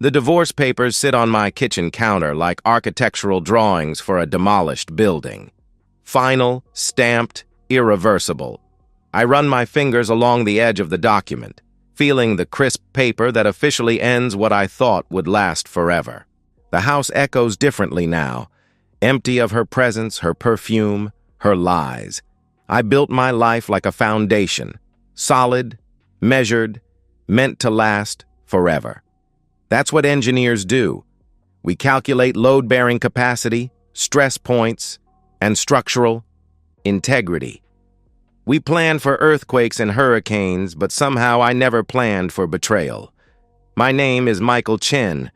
The divorce papers sit on my kitchen counter like architectural drawings for a demolished building. Final, stamped, irreversible. I run my fingers along the edge of the document, feeling the crisp paper that officially ends what I thought would last forever. The house echoes differently now, empty of her presence, her perfume, her lies. I built my life like a foundation, solid, measured, meant to last forever. That's what engineers do. We calculate load-bearing capacity, stress points, and structural integrity. We plan for earthquakes and hurricanes, but somehow I never planned for betrayal. My name is Michael Chen,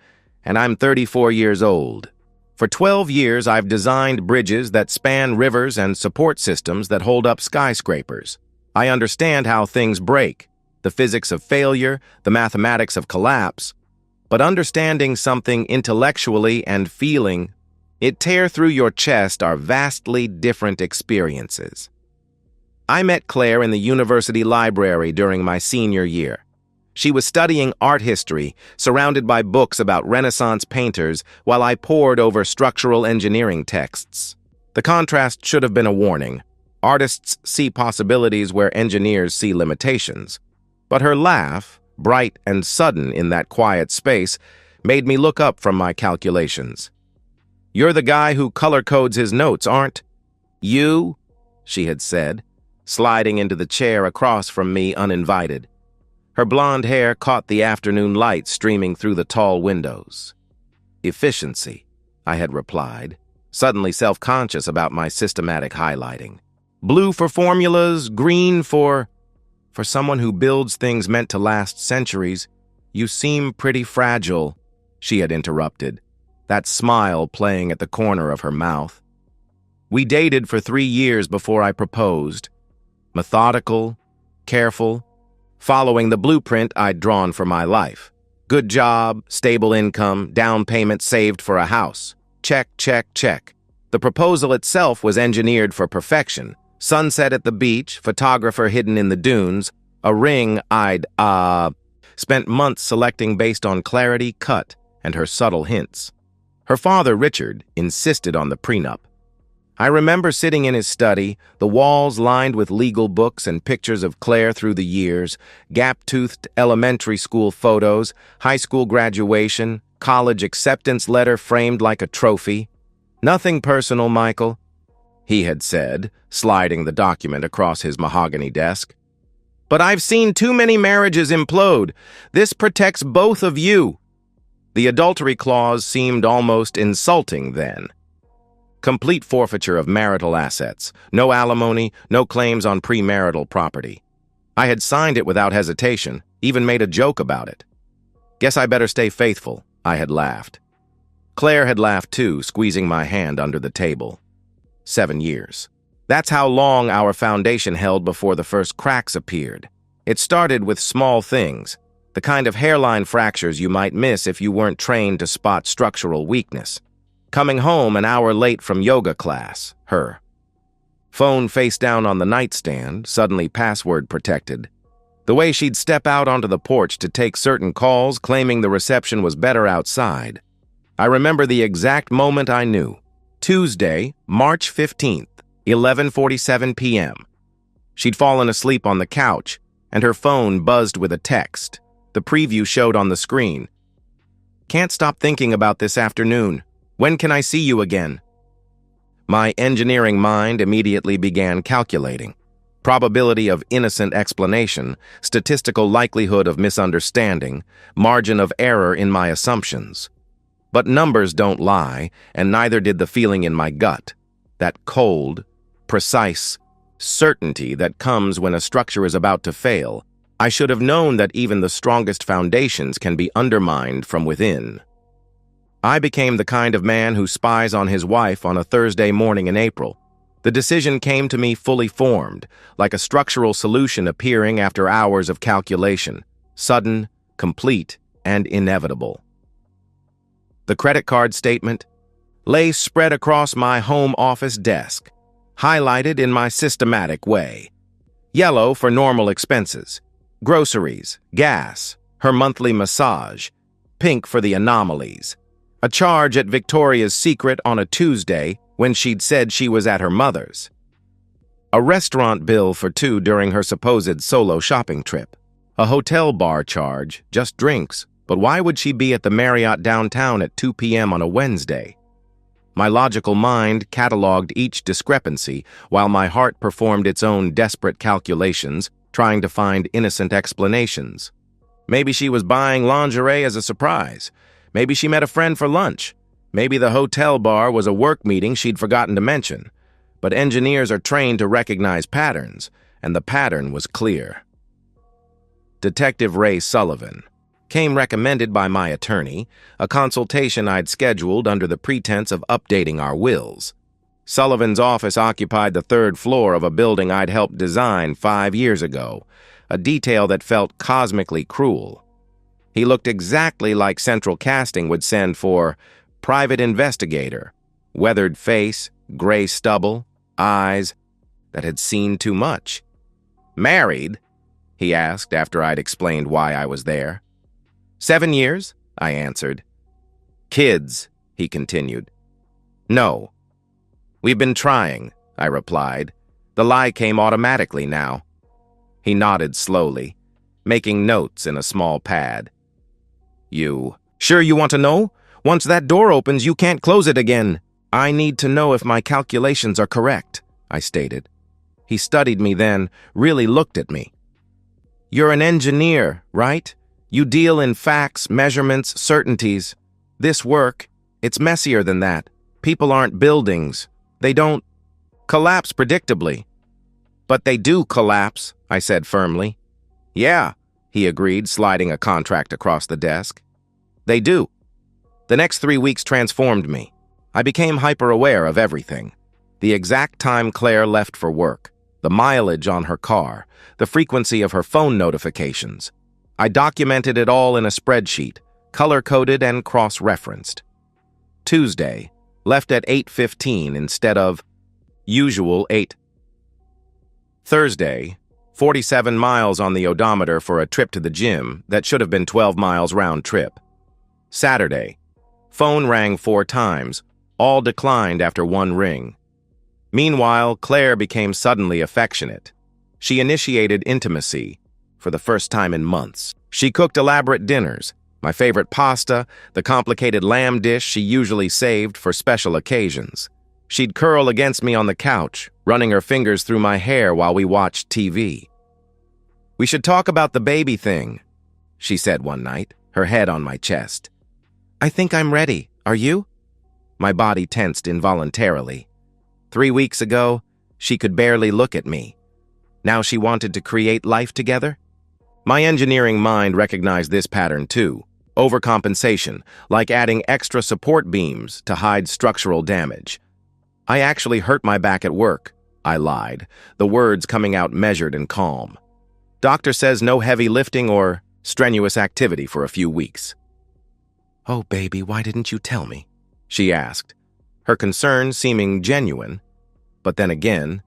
and I'm 34 years old. For 12 years, I've designed bridges that span rivers and support systems that hold up skyscrapers. I understand how things break, the physics of failure, the mathematics of collapse, but understanding something intellectually and feeling it tear through your chest are vastly different experiences. I met Claire in the university library during my senior year. She was studying art history, surrounded by books about Renaissance painters, while I pored over structural engineering texts. The contrast should have been a warning. Artists see possibilities where engineers see limitations. But her laugh, bright and sudden in that quiet space, made me look up from my calculations. "You're the guy who color codes his notes, aren't you?" she had said, sliding into the chair across from me uninvited. Her blonde hair caught the afternoon light streaming through the tall windows. "Efficiency," I had replied, suddenly self-conscious about my systematic highlighting. "Blue for formulas, green for someone who builds things meant to last centuries. You seem pretty fragile," she had interrupted, that smile playing at the corner of her mouth. We dated for 3 years before I proposed. Methodical, careful, following the blueprint I'd drawn for my life. Good job, stable income, down payment saved for a house. Check, check, check. The proposal itself was engineered for perfection. Sunset at the beach, photographer hidden in the dunes, a ring I'd, spent months selecting based on clarity, cut, and her subtle hints. Her father, Richard, insisted on the prenup. I remember sitting in his study, the walls lined with legal books and pictures of Claire through the years, gap-toothed elementary school photos, high school graduation, college acceptance letter framed like a trophy. "Nothing personal, Michael," he had said, sliding the document across his mahogany desk. "But I've seen too many marriages implode. This protects both of you." The adultery clause seemed almost insulting then. Complete forfeiture of marital assets, no alimony, no claims on premarital property. I had signed it without hesitation, even made a joke about it. "Guess I better stay faithful," I had laughed. Claire had laughed too, squeezing my hand under the table. 7 years. That's how long our foundation held before the first cracks appeared. It started with small things, the kind of hairline fractures you might miss if you weren't trained to spot structural weakness. Coming home an hour late from yoga class, her. Phone face down on the nightstand, suddenly password protected. The way she'd step out onto the porch to take certain calls, claiming the reception was better outside. I remember the exact moment I knew. Tuesday, March 15th, 11:47 p.m. She'd fallen asleep on the couch, and her phone buzzed with a text. The preview showed on the screen. "Can't stop thinking about this afternoon. When can I see you again?" My engineering mind immediately began calculating. Probability of innocent explanation, statistical likelihood of misunderstanding, margin of error in my assumptions. But numbers don't lie, and neither did the feeling in my gut. That cold, precise certainty that comes when a structure is about to fail. I should have known that even the strongest foundations can be undermined from within. I became the kind of man who spies on his wife on a Thursday morning in April. The decision came to me fully formed, like a structural solution appearing after hours of calculation, sudden, complete, and inevitable. The credit card statement lay spread across my home office desk, highlighted in my systematic way. Yellow for normal expenses, groceries, gas, her monthly massage. pink for the anomalies. A charge at Victoria's Secret on a Tuesday when she'd said she was at her mother's. A restaurant bill for two during her supposed solo shopping trip. A hotel bar charge, just drinks, but why would she be at the Marriott downtown at 2 p.m. on a Wednesday? My logical mind cataloged each discrepancy while my heart performed its own desperate calculations, trying to find innocent explanations. Maybe she was buying lingerie as a surprise. Maybe she met a friend for lunch. Maybe the hotel bar was a work meeting she'd forgotten to mention. But engineers are trained to recognize patterns, and the pattern was clear. Detective Ray Sullivan came recommended by my attorney, a consultation I'd scheduled under the pretense of updating our wills. Sullivan's office occupied the third floor of a building I'd helped design 5 years ago, a detail that felt cosmically cruel. He looked exactly like Central Casting would send for private investigator, weathered face, gray stubble, eyes that had seen too much. "Married?" he asked after I'd explained why I was there. 7 years, I answered. "Kids," he continued. "No. We've been trying," I replied. The lie came automatically now. He nodded slowly, making notes in a small pad. "You sure you want to know? Once that door opens, you can't close it again." "I need to know if my calculations are correct," I stated. He studied me then, really looked at me. "You're an engineer, right? You deal in facts, measurements, certainties. This work, it's messier than that. People aren't buildings. They don't collapse predictably." "But they do collapse," I said firmly. "Yeah," he agreed, sliding a contract across the desk. "They do." The next 3 weeks transformed me. I became hyper-aware of everything. The exact time Claire left for work, the mileage on her car, the frequency of her phone notifications. I documented it all in a spreadsheet, color-coded and cross-referenced. Tuesday, left at 8:15 instead of usual 8. Thursday, 47 miles on the odometer for a trip to the gym that should have been 12 miles round trip. Saturday, phone rang 4 times, all declined after 1 ring. Meanwhile, Claire became suddenly affectionate. She initiated intimacy for the first time in months. She cooked elaborate dinners, my favorite pasta, the complicated lamb dish she usually saved for special occasions. She'd curl against me on the couch, running her fingers through my hair while we watched TV. "We should talk about the baby thing," she said one night, her head on my chest. "I think I'm ready. Are you?" My body tensed involuntarily. 3 weeks ago, she could barely look at me. Now she wanted to create life together? My engineering mind recognized this pattern too. Overcompensation, like adding extra support beams to hide structural damage. "I actually hurt my back at work," I lied, the words coming out measured and calm. "Doctor says no heavy lifting or strenuous activity for a few weeks." "Oh, baby, why didn't you tell me?" she asked, her concern seeming genuine. But then again,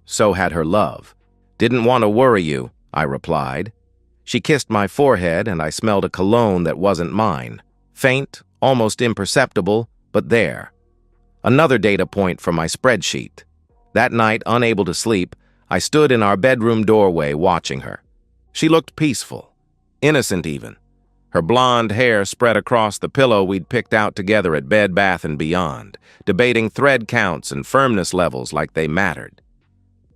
so had her love. "Didn't want to worry you," I replied. She kissed my forehead and I smelled a cologne that wasn't mine. Faint, almost imperceptible, but there. Another data point from my spreadsheet. That night, unable to sleep, I stood in our bedroom doorway watching her. She looked peaceful, innocent even. Her blonde hair spread across the pillow we'd picked out together at Bed Bath & Beyond, debating thread counts and firmness levels like they mattered.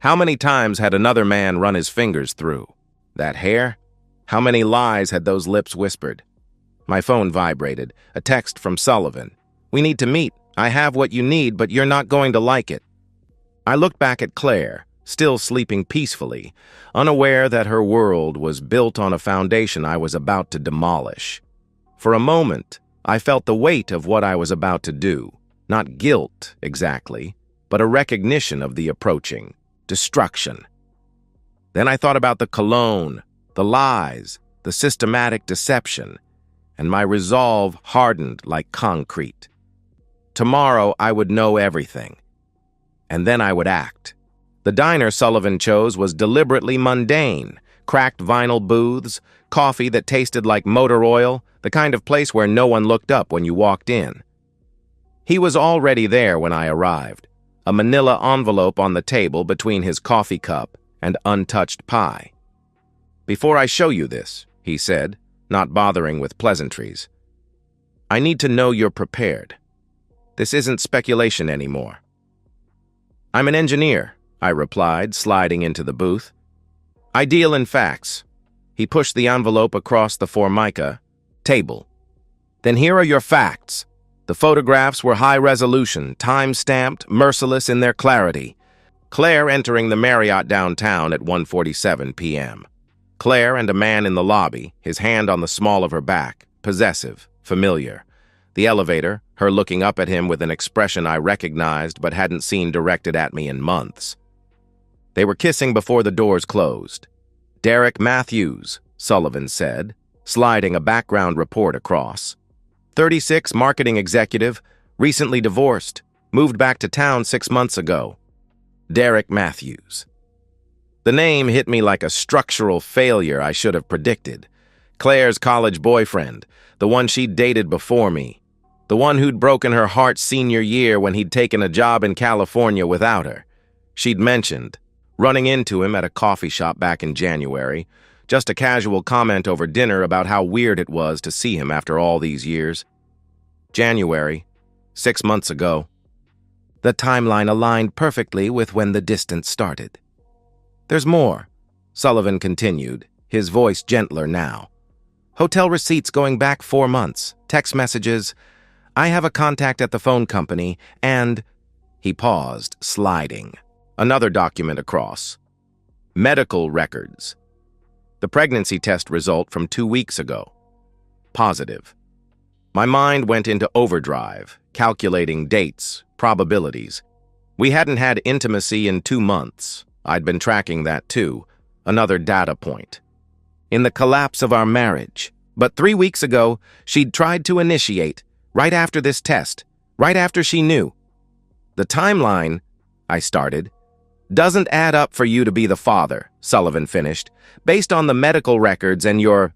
How many times had another man run his fingers through that hair? How many lies had those lips whispered? My phone vibrated, a text from Sullivan. "We need to meet. I have what you need, but you're not going to like it." I looked back at Claire, still sleeping peacefully, unaware that her world was built on a foundation I was about to demolish. For a moment, I felt the weight of what I was about to do. Not guilt, exactly, but a recognition of the approaching destruction. Then I thought about the cologne, the lies, the systematic deception, and my resolve hardened like concrete. Tomorrow I would know everything, and then I would act. The diner Sullivan chose was deliberately mundane, cracked vinyl booths, coffee that tasted like motor oil, the kind of place where no one looked up when you walked in. He was already there when I arrived, a manila envelope on the table between his coffee cup and untouched pie. "Before I show you this," he said, not bothering with pleasantries, "I need to know you're prepared. This isn't speculation anymore." "I'm an engineer," I replied, sliding into the booth. "I deal in facts." He pushed the envelope across the Formica table. "Then here are your facts." The photographs were high resolution, time-stamped, merciless in their clarity. Claire entering the Marriott downtown at 1:47 p.m. Claire and a man in the lobby, his hand on the small of her back, possessive, familiar. The elevator, her looking up at him with an expression I recognized but hadn't seen directed at me in months. They were kissing before the doors closed. "Derek Matthews," Sullivan said, sliding a background report across. 36, marketing executive, recently divorced, moved back to town 6 months ago. Derek Matthews. The name hit me like a structural failure I should have predicted. Claire's college boyfriend, the one she'd dated before me, the one who'd broken her heart senior year when he'd taken a job in California without her. She'd mentioned running into him at a coffee shop back in January, just a casual comment over dinner about how weird it was to see him after all these years. January, 6 months ago. The timeline aligned perfectly with when the distance started. "There's more," Sullivan continued, his voice gentler now. "Hotel receipts going back 4 months, text messages. I have a contact at the phone company, and—" He paused, sliding. Another document across. Medical records. The pregnancy test result from 2 weeks ago. Positive. My mind went into overdrive, calculating dates, probabilities. We hadn't had intimacy in 2 months. I'd been tracking that too. Another data point. In the collapse of our marriage. But 3 weeks ago, she'd tried to initiate, right after this test, right after she knew. "The timeline," I started, "doesn't add up for you to be the father," Sullivan finished, "based on the medical records and your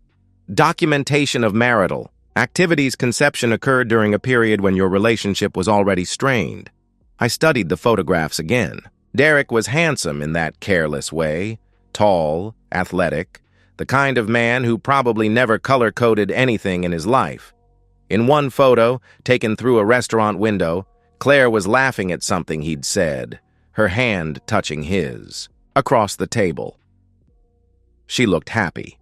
documentation of marital activities. Conception occurred during a period when your relationship was already strained." I studied the photographs again. Derek was handsome in that careless way, tall, athletic, the kind of man who probably never color-coded anything in his life. In one photo, taken through a restaurant window, Claire was laughing at something he'd said, her hand touching his, across the table. She looked happy.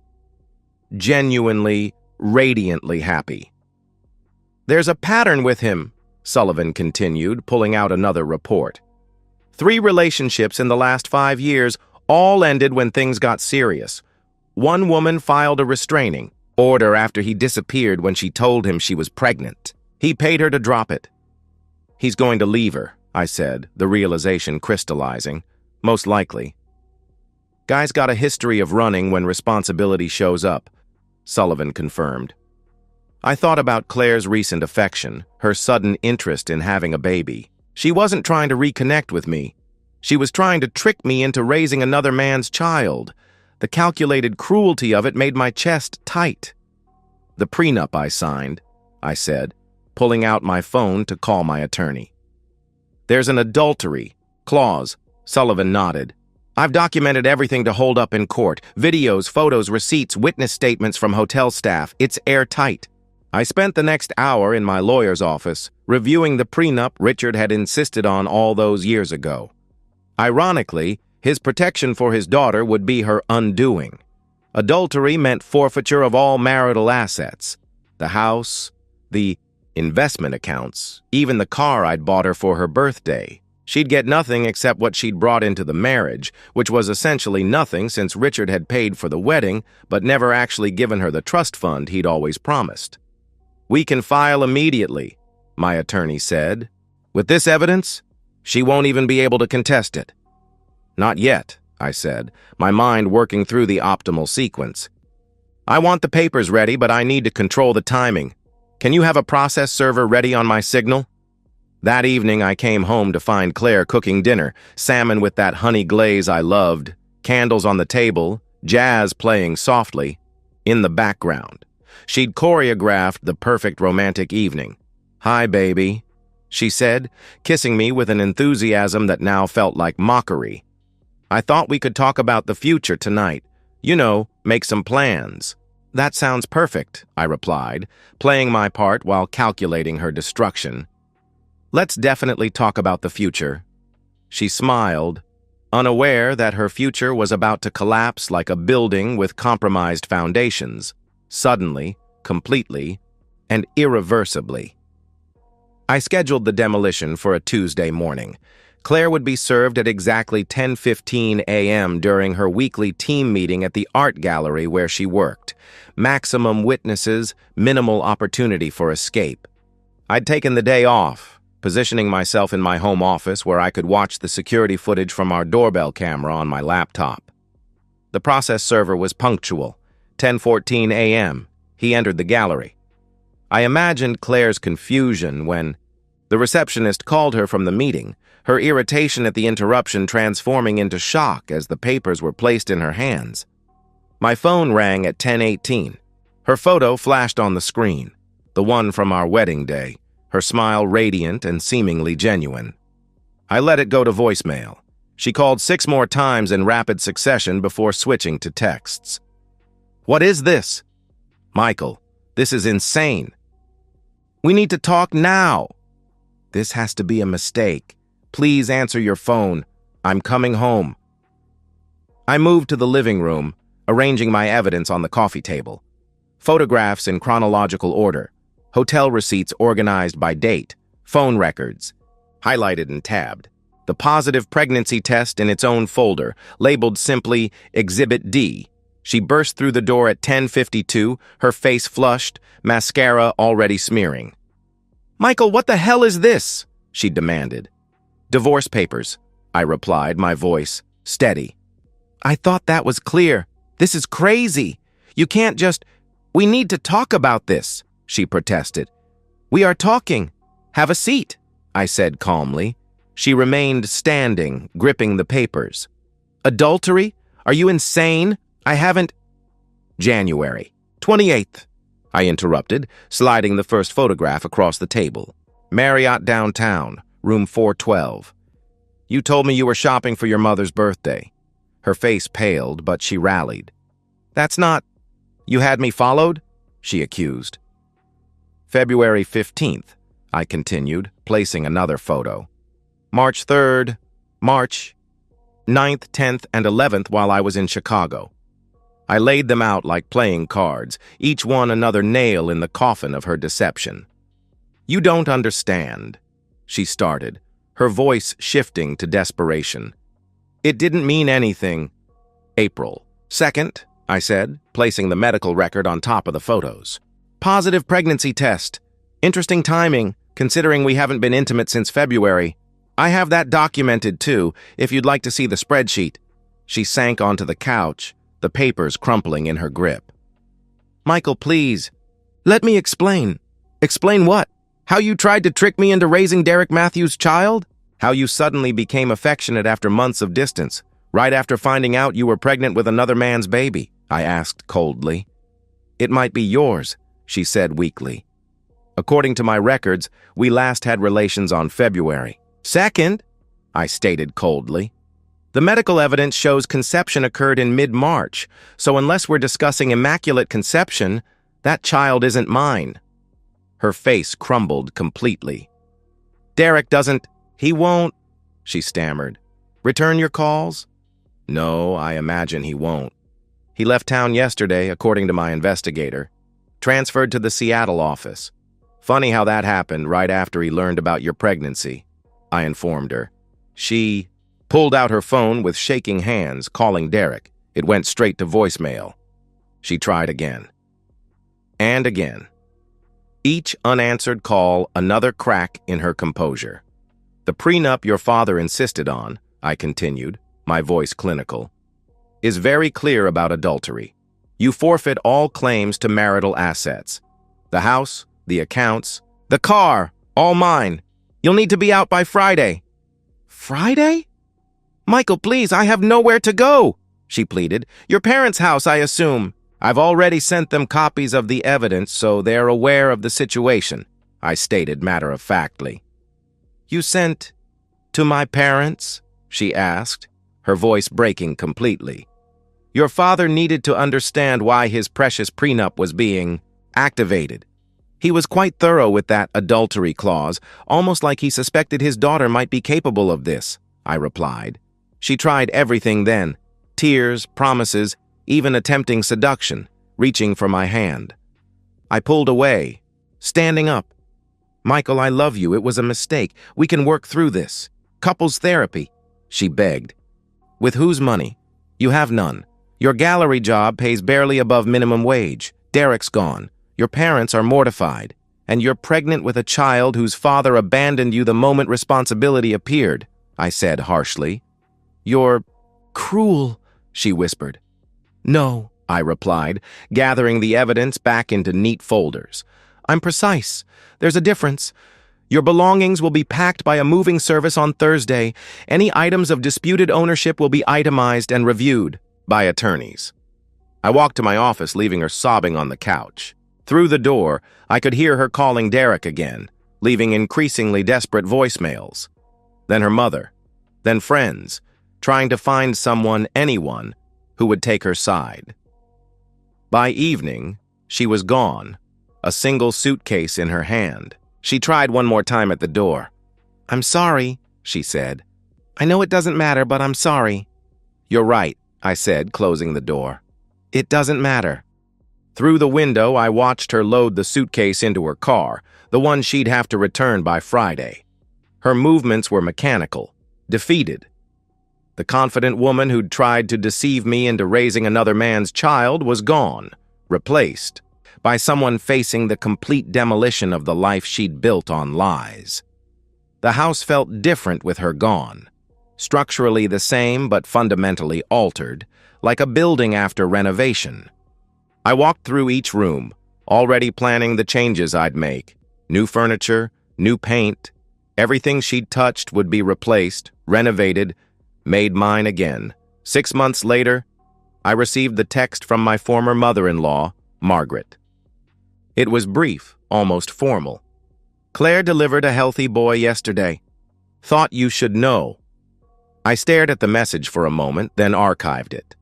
Genuinely, radiantly happy. "There's a pattern with him," Sullivan continued, pulling out another report. 3 relationships in the last 5 years, all ended when things got serious. One woman filed a restraining order after he disappeared when she told him she was pregnant. He paid her to drop it. "He's going to leave her," I said, the realization crystallizing. "Most likely." "Guy's got a history of running when responsibility shows up," Sullivan confirmed. I thought about Claire's recent affection, her sudden interest in having a baby. She wasn't trying to reconnect with me. She was trying to trick me into raising another man's child. The calculated cruelty of it made my chest tight. "The prenup I signed," I said, pulling out my phone to call my attorney. "There's an adultery clause," Sullivan nodded. "I've documented everything to hold up in court. Videos, photos, receipts, witness statements from hotel staff. It's airtight." I spent the next hour in my lawyer's office, reviewing the prenup Richard had insisted on all those years ago. Ironically, his protection for his daughter would be her undoing. Adultery meant forfeiture of all marital assets. The house, the investment accounts, even the car I'd bought her for her birthday. She'd get nothing except what she'd brought into the marriage, which was essentially nothing since Richard had paid for the wedding, but never actually given her the trust fund he'd always promised. "We can file immediately," my attorney said. "With this evidence, she won't even be able to contest it." "Not yet," I said, my mind working through the optimal sequence. "I want the papers ready, but I need to control the timing. Can you have a process server ready on my signal?" That evening, I came home to find Claire cooking dinner, salmon with that honey glaze I loved, candles on the table, jazz playing softly in the background. She'd choreographed the perfect romantic evening. "Hi, baby," she said, kissing me with an enthusiasm that now felt like mockery. "I thought we could talk about the future tonight. You know, make some plans." "That sounds perfect," I replied, playing my part while calculating her destruction. "Let's definitely talk about the future." She smiled, unaware that her future was about to collapse like a building with compromised foundations, suddenly, completely, and irreversibly. I scheduled the demolition for a Tuesday morning. Claire would be served at exactly 10:15 a.m. during her weekly team meeting at the art gallery where she worked. Maximum witnesses, minimal opportunity for escape. I'd taken the day off, positioning myself in my home office where I could watch the security footage from our doorbell camera on my laptop. The process server was punctual. 10:14 a.m. He entered the gallery. I imagined Claire's confusion when the receptionist called her from the meeting, her irritation at the interruption transforming into shock as the papers were placed in her hands. My phone rang at 10:18. Her photo flashed on the screen, the one from our wedding day, her smile radiant and seemingly genuine. I let it go to voicemail. She called 6 more times in rapid succession before switching to texts. "What is this?" "Michael, this is insane." "We need to talk now." "This has to be a mistake. Please answer your phone. I'm coming home." I moved to the living room, arranging my evidence on the coffee table. Photographs in chronological order, hotel receipts organized by date, phone records, highlighted and tabbed. The positive pregnancy test in its own folder, labeled simply Exhibit D. She burst through the door at 10:52, her face flushed, mascara already smearing. "Michael, what the hell is this?" she demanded. "Divorce papers," I replied, my voice steady. "I thought that was clear. This is crazy. You can't just... We need to talk about this," she protested. "We are talking. Have a seat," I said calmly. She remained standing, gripping the papers. "Adultery? Are you insane? I haven't..." "January 28th, I interrupted, sliding the first photograph across the table. "Marriott downtown, room 412. You told me you were shopping for your mother's birthday." Her face paled, but she rallied. "That's not... You had me followed?" she accused. "February 15th, I continued, placing another photo. "March 3rd, March 9th, 10th, and 11th while I was in Chicago." I laid them out like playing cards, each one another nail in the coffin of her deception. "You don't understand," she started, her voice shifting to desperation. "It didn't mean anything." "April 2nd, I said, placing the medical record on top of the photos. "Positive pregnancy test. Interesting timing, considering we haven't been intimate since February. I have that documented, too, if you'd like to see the spreadsheet." She sank onto the couch, the papers crumpling in her grip. "Michael, please. Let me explain." "Explain what? How you tried to trick me into raising Derek Matthews' child? How you suddenly became affectionate after months of distance, right after finding out you were pregnant with another man's baby?" I asked coldly. "It might be yours," she said weakly. "According to my records, we last had relations on February 2nd, I stated coldly. "The medical evidence shows conception occurred in mid-March, so unless we're discussing immaculate conception, that child isn't mine." Her face crumbled completely. "Derek doesn't... He won't..." she stammered. "Return your calls?" "No, I imagine he won't. He left town yesterday, according to my investigator. Transferred to the Seattle office. Funny how that happened right after he learned about your pregnancy," I informed her. She pulled out her phone with shaking hands, calling Derek. It went straight to voicemail. She tried again. And again. Each unanswered call, another crack in her composure. "The prenup your father insisted on," I continued, my voice clinical, "is very clear about adultery. You forfeit all claims to marital assets. The house, the accounts, the car, all mine. You'll need to be out by Friday." "Friday? Michael, please, I have nowhere to go." she pleaded. Your parents' house, I assume. I've already sent them copies of the evidence, so they're aware of the situation, I stated matter-of-factly. You sent to my parents? She asked, her voice breaking completely. Your father needed to understand why his precious prenup was being activated. He was quite thorough with that adultery clause, almost like he suspected his daughter might be capable of this, I replied. She tried everything then, tears, promises, even attempting seduction, reaching for my hand. I pulled away, standing up. Michael, I love you. It was a mistake. We can work through this. Couples therapy, she begged. With whose money? You have none. Your gallery job pays barely above minimum wage. Derek's gone. Your parents are mortified. And you're pregnant with a child whose father abandoned you the moment responsibility appeared, I said harshly. You're cruel, she whispered. No, I replied, gathering the evidence back into neat folders. I'm precise. There's a difference. Your belongings will be packed by a moving service on Thursday. Any items of disputed ownership will be itemized and reviewed by attorneys. I walked to my office, leaving her sobbing on the couch. Through the door, I could hear her calling Derek again, leaving increasingly desperate voicemails. Then her mother. Then friends, trying to find someone, anyone, who would take her side. By evening, she was gone, a single suitcase in her hand. She tried one more time at the door. I'm sorry, she said. I know it doesn't matter, but I'm sorry. You're right, I said, closing the door. It doesn't matter. Through the window, I watched her load the suitcase into her car, the one she'd have to return by Friday. Her movements were mechanical, defeated. The confident woman who'd tried to deceive me into raising another man's child was gone, replaced by someone facing the complete demolition of the life she'd built on lies. The house felt different with her gone, structurally the same but fundamentally altered, like a building after renovation. I walked through each room, already planning the changes I'd make. New furniture, new paint. Everything she'd touched would be replaced, renovated, made mine again. 6 months later, I received the text from my former mother-in-law, Margaret. It was brief, almost formal. Claire delivered a healthy boy yesterday. Thought you should know. I stared at the message for a moment, then archived it.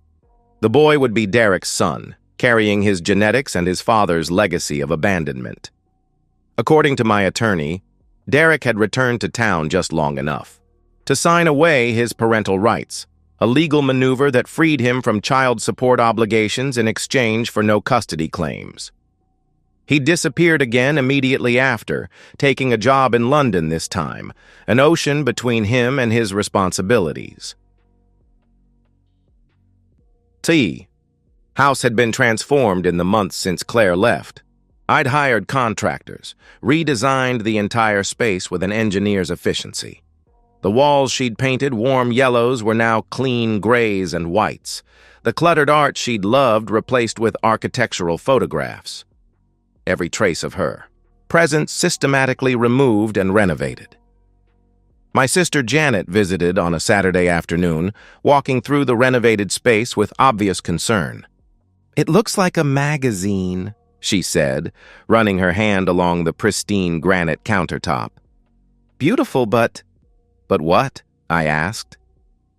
The boy would be Derek's son, carrying his genetics and his father's legacy of abandonment. According to my attorney, Derek had returned to town just long enough to sign away his parental rights, a legal maneuver that freed him from child support obligations in exchange for no custody claims. He disappeared again immediately after, taking a job in London this time, an ocean between him and his responsibilities. House had been transformed in the months since Claire left. I'd hired contractors, redesigned the entire space with an engineer's efficiency. The walls she'd painted warm yellows were now clean grays and whites. The cluttered art she'd loved replaced with architectural photographs. Every trace of her. Presents systematically removed and renovated. My sister Janet visited on a Saturday afternoon, walking through the renovated space with obvious concern. It looks like a magazine, she said, running her hand along the pristine granite countertop. Beautiful, but what? I asked.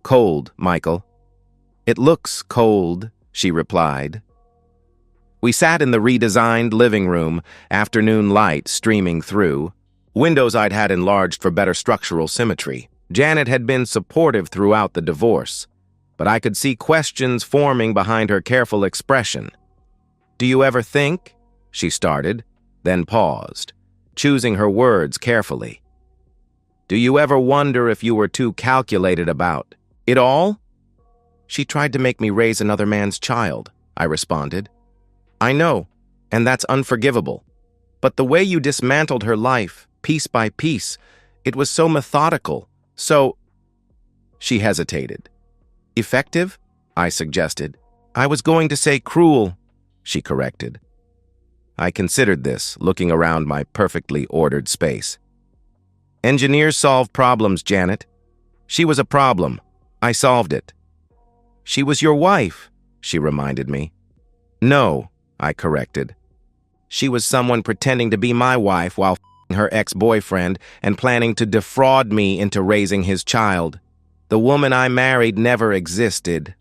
Cold, Michael. It looks cold, she replied. We sat in the redesigned living room, afternoon light streaming through. Windows I'd had enlarged for better structural symmetry. Janet had been supportive throughout the divorce, but I could see questions forming behind her careful expression. Do you ever think? She started, then paused, choosing her words carefully. Do you ever wonder if you were too calculated about it all? She tried to make me raise another man's child, I responded. I know, and that's unforgivable. But the way you dismantled her life, piece by piece, it was so methodical, so... She hesitated. Effective? I suggested. I was going to say cruel, she corrected. I considered this, looking around my perfectly ordered space. Engineers solve problems, Janet. She was a problem. I solved it. She was your wife, she reminded me. No, I corrected. She was someone pretending to be my wife while f***ing her ex-boyfriend and planning to defraud me into raising his child. The woman I married never existed.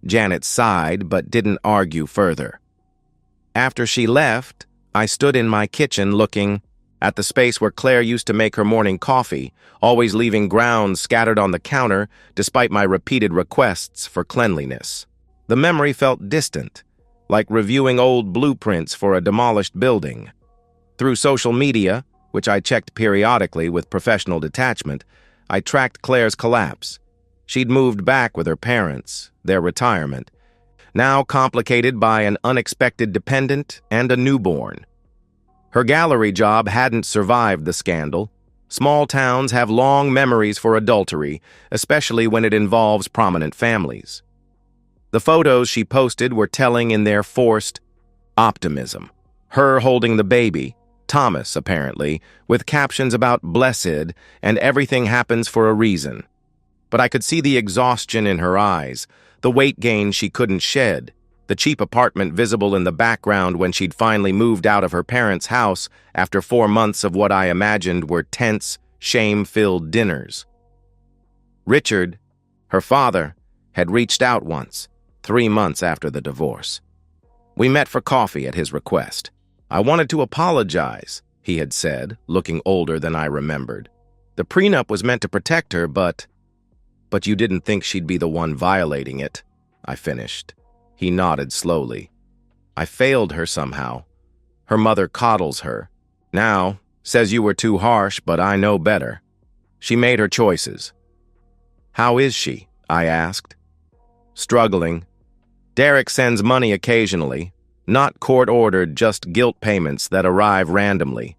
Janet sighed but didn't argue further. After she left, I stood in my kitchen looking at the space where Claire used to make her morning coffee, always leaving grounds scattered on the counter despite my repeated requests for cleanliness. The memory felt distant, like reviewing old blueprints for a demolished building. Through social media, which I checked periodically with professional detachment, I tracked Claire's collapse. She'd moved back with her parents, their retirement, now complicated by an unexpected dependent and a newborn. Her gallery job hadn't survived the scandal. Small towns have long memories for adultery, especially when it involves prominent families. The photos she posted were telling in their forced optimism. Her holding the baby, Thomas apparently, with captions about blessed and everything happens for a reason. But I could see the exhaustion in her eyes, the weight gain she couldn't shed, the cheap apartment visible in the background when she'd finally moved out of her parents' house after 4 months of what I imagined were tense, shame-filled dinners. Richard, her father, had reached out once, 3 months after the divorce. We met for coffee at his request. I wanted to apologize, he had said, looking older than I remembered. The prenup was meant to protect her, but you didn't think she'd be the one violating it, I finished. He nodded slowly. I failed her somehow. Her mother coddles her. Now, says you were too harsh, but I know better. She made her choices. How is she? I asked. Struggling. Derek sends money occasionally, not court-ordered, just guilt payments that arrive randomly.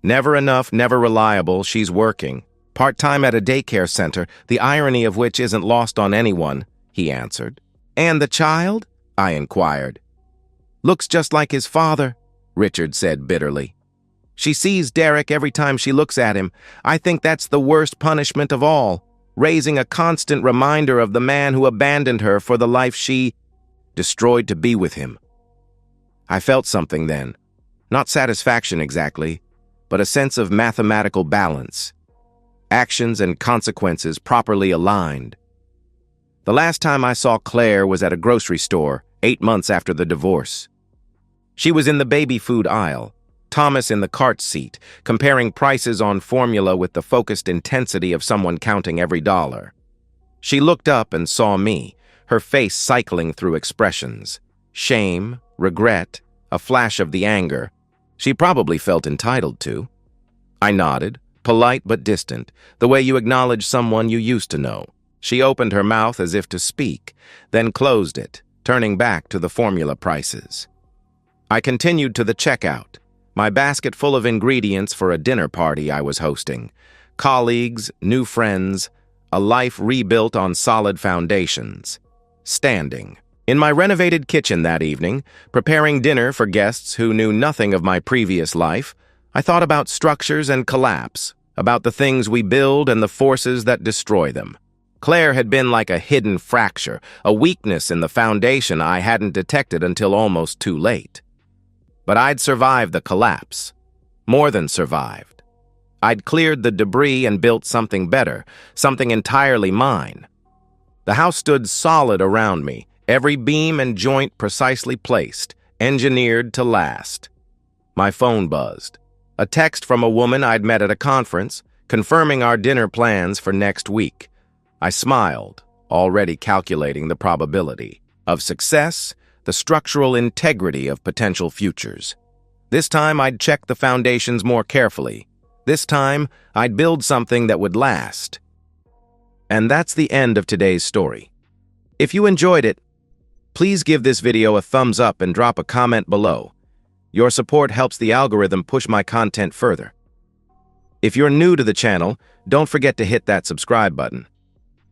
Never enough, never reliable, she's working. Part-time at a daycare center, the irony of which isn't lost on anyone, he answered. And the child? I inquired. Looks just like his father, Richard said bitterly. She sees Derek every time she looks at him. I think that's the worst punishment of all, raising a constant reminder of the man who abandoned her for the life she destroyed to be with him. I felt something then. Not satisfaction exactly, but a sense of mathematical balance. Actions and consequences properly aligned. The last time I saw Claire was at a grocery store, 8 months after the divorce. She was in the baby food aisle, Thomas in the cart seat, comparing prices on formula with the focused intensity of someone counting every dollar. She looked up and saw me, her face cycling through expressions. Shame, regret, a flash of the anger she probably felt entitled to. I nodded, polite but distant, the way you acknowledge someone you used to know. She opened her mouth as if to speak, then closed it, turning back to the formula prices. I continued to the checkout, my basket full of ingredients for a dinner party I was hosting. Colleagues, new friends, a life rebuilt on solid foundations. Standing. In my renovated kitchen that evening, preparing dinner for guests who knew nothing of my previous life, I thought about structures and collapse, about the things we build and the forces that destroy them. Claire had been like a hidden fracture, a weakness in the foundation I hadn't detected until almost too late. But I'd survived the collapse. More than survived. I'd cleared the debris and built something better, something entirely mine. The house stood solid around me, every beam and joint precisely placed, engineered to last. My phone buzzed. A text from a woman I'd met at a conference, confirming our dinner plans for next week. I smiled, already calculating the probability of success, the structural integrity of potential futures. This time I'd check the foundations more carefully. This time I'd build something that would last. And that's the end of today's story. If you enjoyed it, please give this video a thumbs up and drop a comment below. Your support helps the algorithm push my content further. If you're new to the channel, don't forget to hit that subscribe button.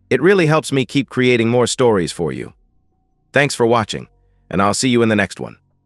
It really helps me keep creating more stories for you. Thanks for watching, and I'll see you in the next one.